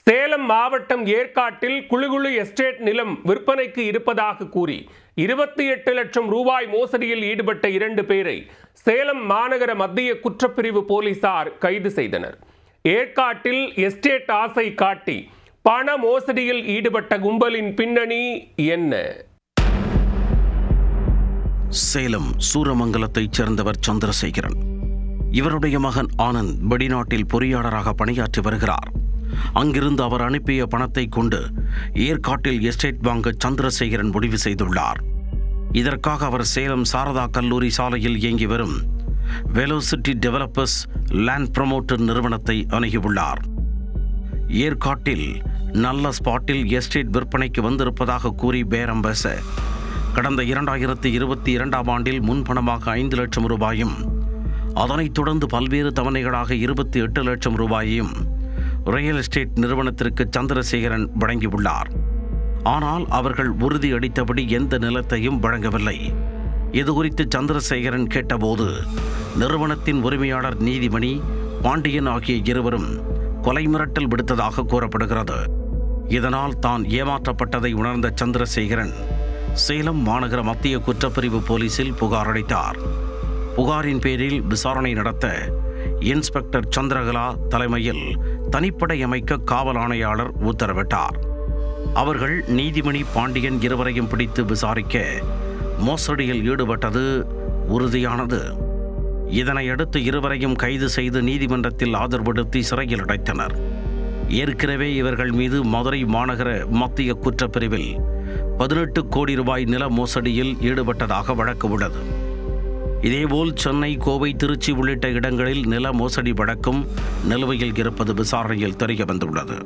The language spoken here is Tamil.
சேலம் மாவட்டம் ஏற்காட்டில் குளுகுளு எஸ்டேட் நிலம் விற்பனைக்கு இருப்பதாக கூறி 28 லட்சம் ரூபாய் மோசடியில் ஈடுபட்ட 2 பேரை சேலம் மாநகர மத்திய குற்றப்பிரிவு போலீசார் கைது செய்தனர். ஏற்காட்டில் எஸ்டேட் ஆசை காட்டி பண மோசடியில் ஈடுபட்ட கும்பலின் பின்னணி என்ன? சேலம் சூரமங்கலத்தைச் சேர்ந்தவர் சந்திரசேகரன். இவருடைய மகன் ஆனந்த் வெளிநாட்டில் பொறியாளராக பணியாற்றி வருகிறார். அங்கிருந்து அவர் அனுப்பிய பணத்தை கொண்டு ஏற்காட்டில் எஸ்டேட் வாங்க சந்திரசேகரன் முடிவு செய்துள்ளார். இதற்காக அவர் சேலம் சாரதா கல்லூரி சாலையில் இயங்கி வரும் வெலோசிட்டி டெவலப்பர்ஸ் லேண்ட் ப்ரமோட்டர் நிறுவனத்தை அணுகியுள்ளார். ஏற்காட்டில் நல்ல ஸ்பாட்டில் எஸ்டேட் விற்பனைக்கு வந்திருப்பதாக கூறி பேரம் பேச கடந்த 2022ஆம் ஆண்டில் முன்பணமாக 5 லட்சம் ரூபாயும் அதனைத் தொடர்ந்து பல்வேறு தவணைகளாக 28 லட்சம் ரூபாயையும் ரியல் எஸ்டேட் நிறுவனத்திற்கு சந்திரசேகரன் வழங்கியுள்ளார். ஆனால் அவர்கள் உறுதி அளித்தபடி எந்த நிலத்தையும் வழங்கவில்லை. இதுகுறித்து சந்திரசேகரன் கேட்டபோது நிறுவனத்தின் உரிமையாளர் நீதிமணி, பாண்டியன் ஆகிய இருவரும் கொலை மிரட்டல் விடுத்ததாக கூறப்படுகிறது. இதனால் தான் ஏமாற்றப்பட்டதை உணர்ந்த சந்திரசேகரன் சேலம் மாநகர மத்திய குற்றப்பிரிவு போலீசில் புகார் அளித்தார். புகாரின் பேரில் விசாரணை நடத்த இன்ஸ்பெக்டர் சந்திரகலா தலைமையில் தனிப்படை அமைக்க காவல் ஆணையாளர் உத்தரவிட்டார். அவர்கள் நீதிமணி, பாண்டியன் இருவரையும் பிடித்து விசாரிக்க மோசடியில் ஈடுபட்டது உறுதியானது. இதனையடுத்து இருவரையும் கைது செய்து நீதிமன்றத்தில் ஆஜர்படுத்தி சிறையில் அடைத்தனர். ஏற்கனவே இவர்கள் மீது மதுரை மாநகர மத்திய குற்றப்பிரிவில் 18 கோடி ரூபாய் நில மோசடியில் ஈடுபட்டதாக வழக்கு உள்ளது. இதேபோல் சென்னை, கோவை, திருச்சி உள்ளிட்ட இடங்களில் நில மோசடி வழக்கும் நிலுவையில் இருப்பது விசாரணையில் தெரிய வந்துள்ளது.